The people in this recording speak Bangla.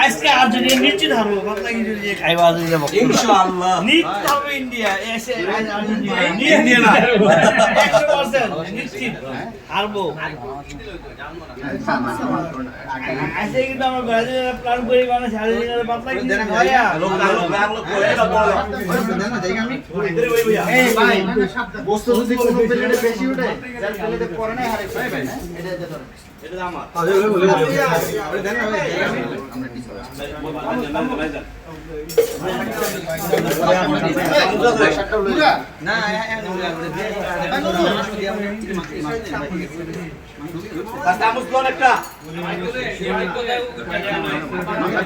আজকে আর্জেন্টিনা নিশ্চিত হারবো কথা কি যদি খাইবা যাবো ইনশাআল্লাহ নিশ্চিত হবে ইন্ডিয়া এসে ইন্ডিয়া না 100% নিশ্চিত হারবো আজকে কিন্তু আমরা ব্রাজিলের প্ল্যান করি মানে আর্জেন্টিনার পাতলা কি ভাইয়া লোক করে না বল দেন না দেখি আমি এই ভাই বস্তু যদি কোনো প্লেটে বেশি উঠে যার প্লেটে পরে না হারে ভাই এটা আমার আরে দেন না ভাই আমরা কি না